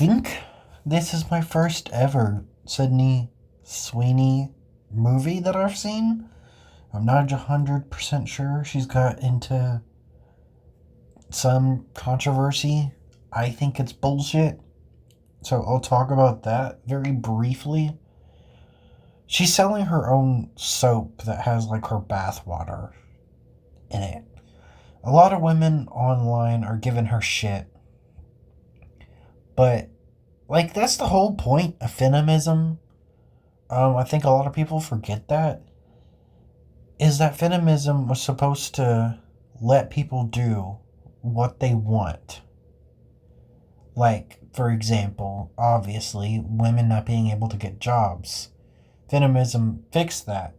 think this is my first ever Sydney Sweeney movie that I've seen. I'm not 100% sure. She's got into some controversy. I think it's bullshit. So I'll talk about that very briefly. She's selling her own soap that has like her bath water in it. A lot of women online are giving her shit. But like that's the whole point of feminism. I think a lot of people forget that. Is that feminism was supposed to let people do what they want. Like, for example, obviously, women not being able to get jobs. Feminism fixed that.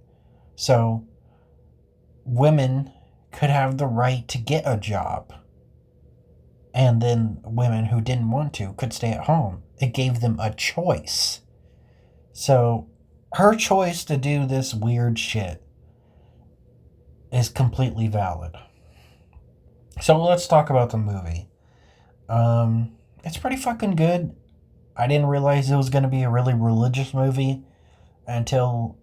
So, women could have the right to get a job. And then women who didn't want to could stay at home. It gave them a choice. So, her choice to do this weird shit is completely valid. So, let's talk about the movie. It's pretty fucking good. I didn't realize it was going to be a really religious movie until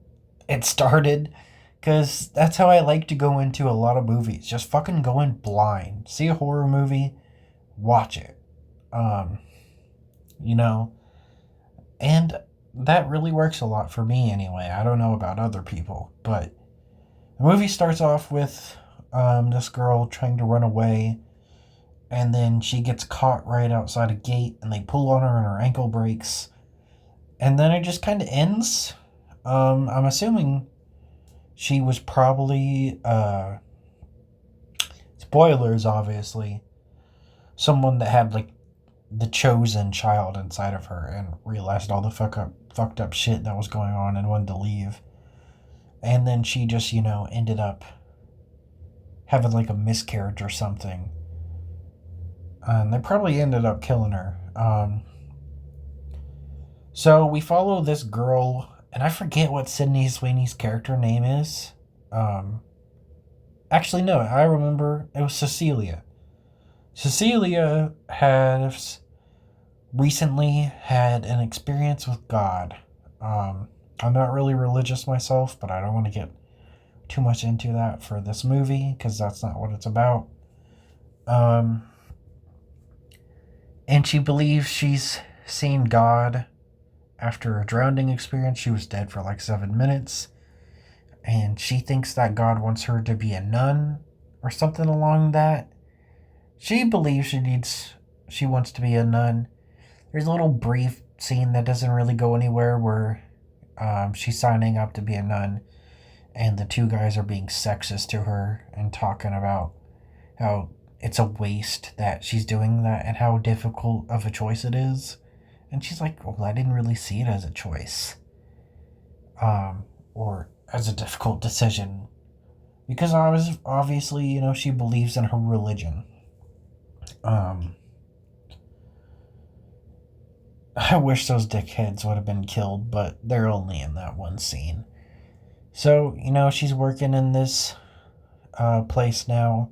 it started. Because that's how I like to go into a lot of movies. Just fucking go in blind. See a horror movie, watch it. Um, you know, and that really works a lot for me anyway. I don't know about other people, but the movie starts off with this girl trying to run away, and then she gets caught right outside a gate, and they pull on her, and her ankle breaks, and then it just kind of ends. I'm assuming she was probably spoilers, obviously, someone that had like the chosen child inside of her and realized all the fucked up shit that was going on and wanted to leave. And then she just, ended up having like a miscarriage or something. And they probably ended up killing her. So we follow this girl, and I forget what Sydney Sweeney's character name is. Um, Actually, no, I remember it was Cecilia. Cecilia has recently had an experience with God. I'm not really religious myself, but I don't want to get too much into that for this movie because that's not what it's about. Um, and she believes she's seen God after a drowning experience. She was dead for like 7 minutes. And she thinks that God wants her to be a nun or something along that. She believes she wants to be a nun. There's a little brief scene that doesn't really go anywhere where she's signing up to be a nun, and the two guys are being sexist to her and talking about how it's a waste that she's doing that and how difficult of a choice it is. And she's like, well, I didn't really see it as a choice. Or as a difficult decision. Because obviously, she believes in her religion. I wish those dickheads would have been killed, but they're only in that one scene. So, she's working in this place now.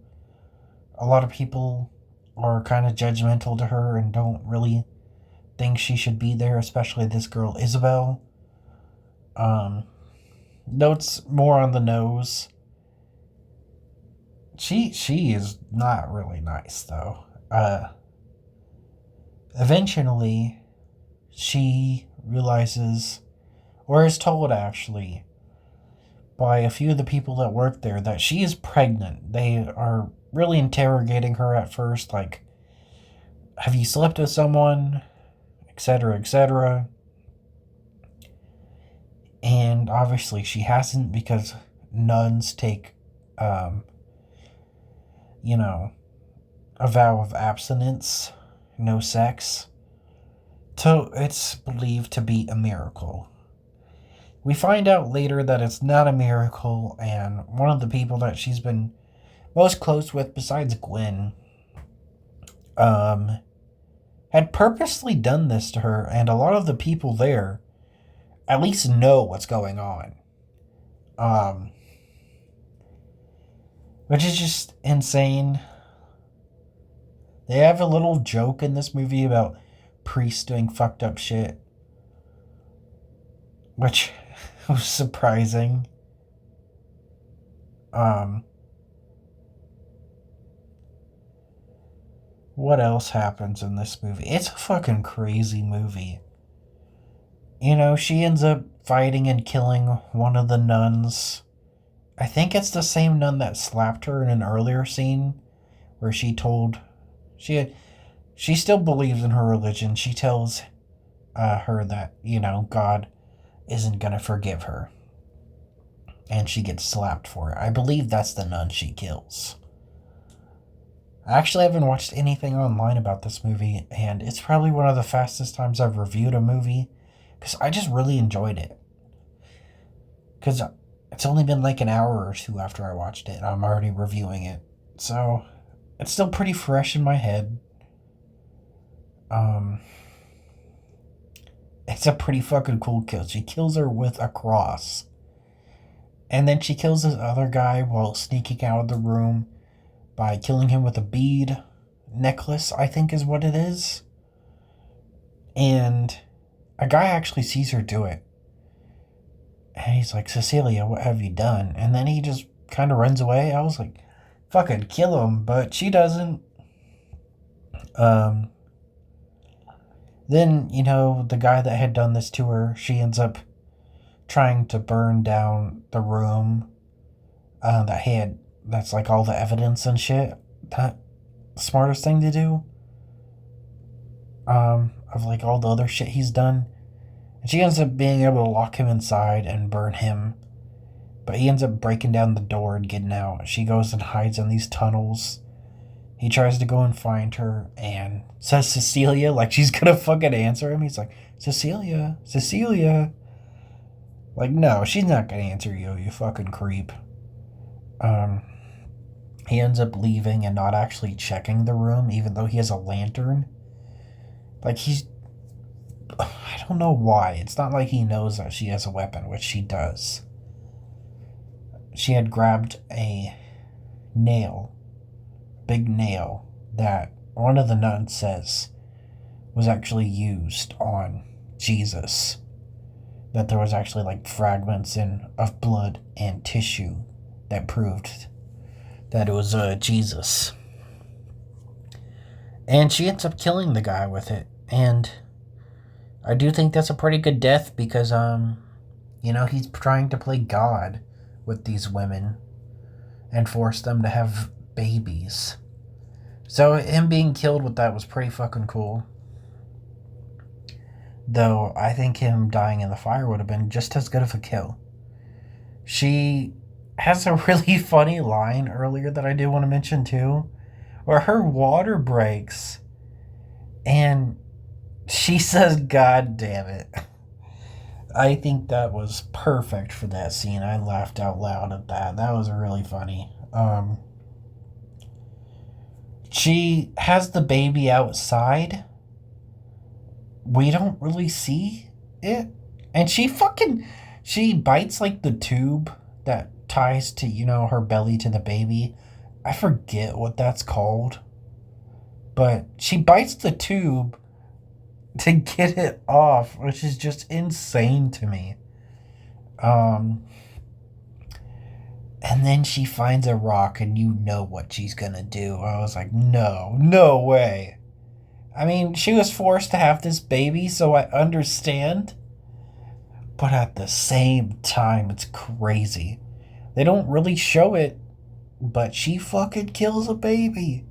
A lot of people are kind of judgmental to her and don't really think she should be there, especially this girl, Isabel. Notes more on the nose. She is not really nice, though. Eventually, she realizes, or is told actually, by a few of the people that work there that she is pregnant. They are really interrogating her at first, like, have you slept with someone? Etc., etc. And obviously she hasn't because nuns take, a vow of abstinence, no sex. So it's believed to be a miracle. We find out later that it's not a miracle, and one of the people that she's been most close with, besides Gwen, had purposely done this to her, and a lot of the people there at least know what's going on. Which is just insane. They have a little joke in this movie about priests doing fucked up shit, which was surprising. Um, what else happens in this movie? It's a fucking crazy movie. You know, she ends up fighting and killing one of the nuns. I think it's the same nun that slapped her in an earlier scene where she told she still believes in her religion. She tells her that, you know, God isn't going to forgive her. And she gets slapped for it. I believe that's the nun she kills. I actually haven't watched anything online about this movie, and it's probably one of the fastest times I've reviewed a movie, because I just really enjoyed it. Because it's only been like an hour or two after I watched it, and I'm already reviewing it. So, it's still pretty fresh in my head. It's a pretty fucking cool kill. She kills her with a cross. And then she kills this other guy while sneaking out of the room by killing him with a bead necklace, I think is what it is. And a guy actually sees her do it. And he's like, Cecilia, what have you done? And then he just kind of runs away. I was like, fucking kill him. But she doesn't. Then, you know, the guy that had done this to her, she ends up trying to burn down the room that's like all the evidence and shit. That smartest thing to do. Of like all the other shit he's done. And she ends up being able to lock him inside and burn him. But he ends up breaking down the door and getting out. She goes and hides in these tunnels. He tries to go and find her and says Cecilia, like she's gonna fucking answer him. He's like, Cecilia, Cecilia. Like, no, she's not gonna answer you, you fucking creep. He ends up leaving and not actually checking the room, even though he has a lantern. Like, I don't know why. It's not like he knows that she has a weapon, which she does. She had grabbed a big nail, that one of the nuns says was actually used on Jesus. That there was actually like fragments of blood and tissue that proved that it was Jesus. And she ends up killing the guy with it. And I do think that's a pretty good death because, you know, he's trying to play God with these women and force them to have babies. So him being killed with that was pretty fucking cool. Though I think him dying in the fire would have been just as good of a kill. She has a really funny line earlier that I do want to mention too, where her water breaks and she says, God damn it. I think that was perfect for that scene. I laughed out loud at that. That was really funny. She has the baby outside. We don't really see it. And she bites like the tube that ties to, you know, her belly to the baby. I forget what that's called. But she bites the tube to get it off, which is just insane to me. And then she finds a rock and you know what she's gonna do. I was like, no way. I mean, she was forced to have this baby, so I understand. But at the same time, it's crazy. They don't really show it, but she fucking kills a baby.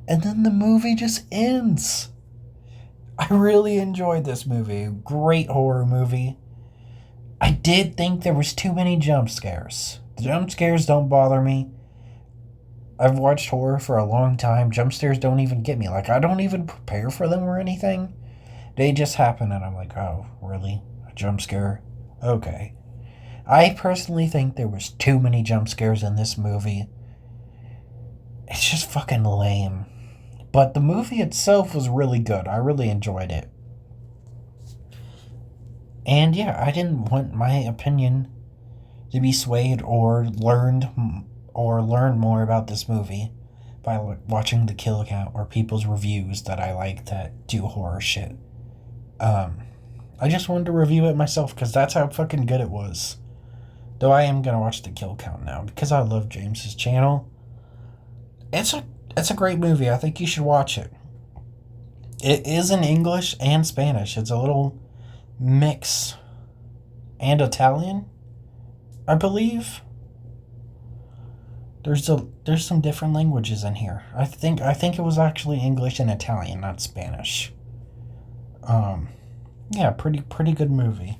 And then the movie just ends. I really enjoyed this movie. Great horror movie. I did think there was too many jump scares. The jump scares don't bother me. I've watched horror for a long time. Jump scares don't even get me. Like, I don't even prepare for them or anything. They just happen and I'm like, oh, really? A jump scare? Okay. I personally think there was too many jump scares in this movie. It's just fucking lame. But the movie itself was really good. I really enjoyed it. And yeah, I didn't want my opinion to be swayed or learn more about this movie by watching the kill count or people's reviews that I like that do horror shit. I just wanted to review it myself because that's how fucking good it was. Though I am gonna watch the kill count now because I love James's channel. It's a great movie. I think you should watch it. It is in English and Spanish. It's a little mix, and Italian, I believe. There's some different languages in here. I think it was actually English and Italian, not Spanish. Yeah, pretty good movie.